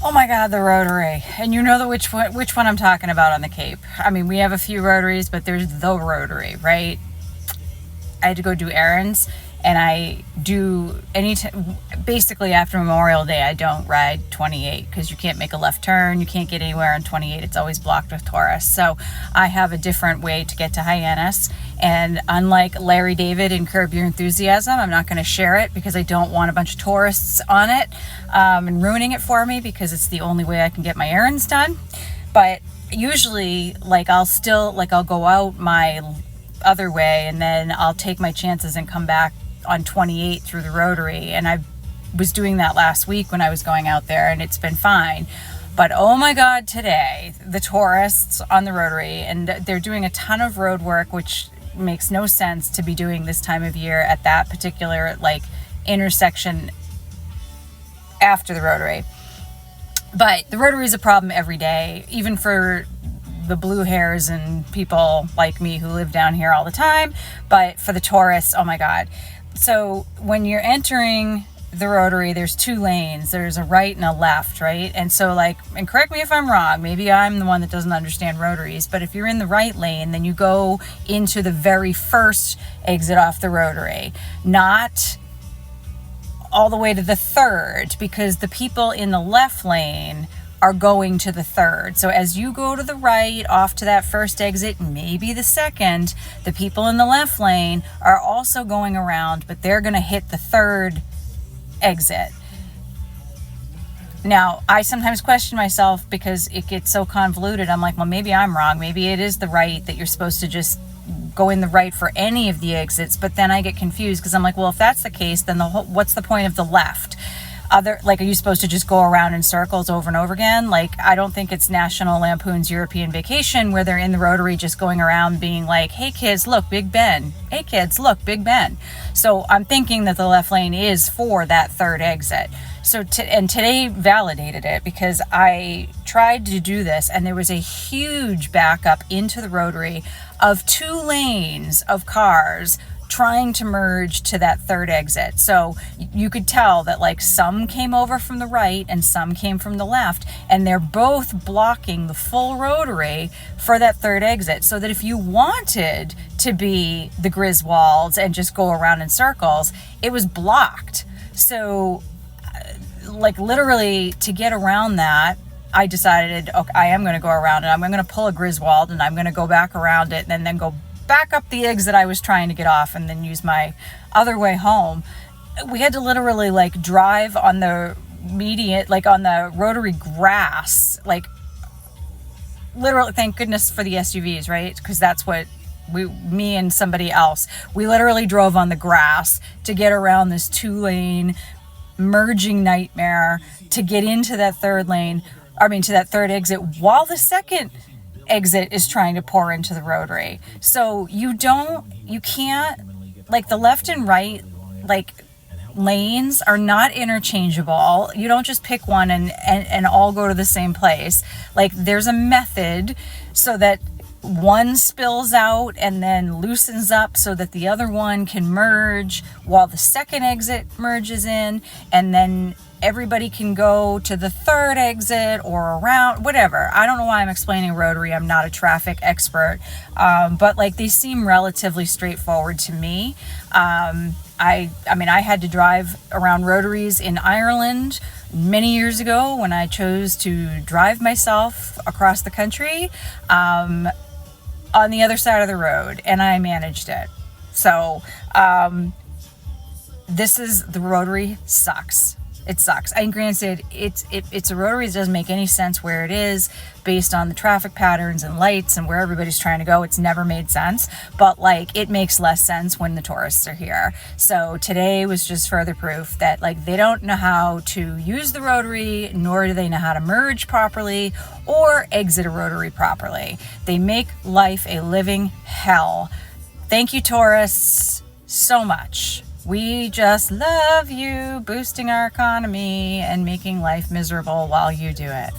Oh my God, the Rotary. And you know which one I'm talking about on the Cape. I mean, we have a few Rotaries, but there's the Rotary, right? I had to go do errands, and I do basically after Memorial Day, I don't ride 28 because you can't make a left turn. You can't get anywhere on 28. It's always blocked with tourists. So I have a different way to get to Hyannis. And unlike Larry David and Curb Your Enthusiasm, I'm not going to share it because I don't want a bunch of tourists on it and ruining it for me, because it's the only way I can get my errands done. But usually, I'll go out my other way, and then I'll take my chances and come back on 28 through the Rotary. And I was doing that last week when I was going out there, and it's been fine. But oh my God, today, the tourists on the Rotary, and they're doing a ton of road work, which makes no sense to be doing this time of year at that particular intersection after the Rotary. But the Rotary is a problem every day, even for the blue hairs and people like me who live down here all the time. But for the tourists, oh my God. So when you're entering the Rotary, there's two lanes. There's a right and a left, right? And so and correct me if I'm wrong, maybe I'm the one that doesn't understand Rotaries, but if you're in the right lane, then you go into the very first exit off the Rotary, not all the way to the third, because the people in the left lane are going to the third. So as you go to the right off to that first exit, maybe the second, the people in the left lane are also going around, but they're going to hit the third exit. Now, I sometimes question myself because it gets so convoluted. I'm like, well, maybe I'm wrong. Maybe it is the right that you're supposed to just go in the right for any of the exits. But then I get confused because I'm like, well, if that's the case, then what's the point of the left? Are you supposed to just go around in circles over and over again? I don't think it's National Lampoon's European Vacation where they're in the Rotary just going around being like, hey kids, look, Big Ben. Hey kids, look, Big Ben. So I'm thinking that the left lane is for that third exit. So today validated it, because I tried to do this and there was a huge backup into the Rotary of 2 lanes of cars trying to merge to that third exit. So you could tell that some came over from the right and some came from the left, and they're both blocking the full Rotary for that third exit, so that if you wanted to be the Griswolds and just go around in circles, it was blocked. So literally to get around that, I decided, okay, I am going to go around it. I'm going to pull a Griswold and I'm going to go back around it and then go back up the exit I was trying to get off and then use my other way home. We had to literally drive on the median, on the Rotary grass, literally, thank goodness for the SUVs, right? Because that's what me and somebody else, we literally drove on the grass to get around this 2-lane merging nightmare to get into that to that third exit, while the second exit is trying to pour into the Rotary. So you can't, the left and right, lanes are not interchangeable. You don't just pick one and all go to the same place. There's a method so that one spills out and then loosens up so that the other one can merge while the second exit merges in, and then everybody can go to the third exit or around, whatever. I don't know why I'm explaining Rotary. I'm not a traffic expert, but they seem relatively straightforward to me. I had to drive around Rotaries in Ireland many years ago when I chose to drive myself across the country on the other side of the road, and I managed it. So the Rotary sucks. It sucks. And granted, it's a Rotary that doesn't make any sense where it is based on the traffic patterns and lights and where everybody's trying to go. It's never made sense, but it makes less sense when the tourists are here. So today was just further proof that they don't know how to use the Rotary, nor do they know how to merge properly or exit a Rotary properly. They make life a living hell. Thank you, tourists, so much. We just love you, boosting our economy and making life miserable while you do it.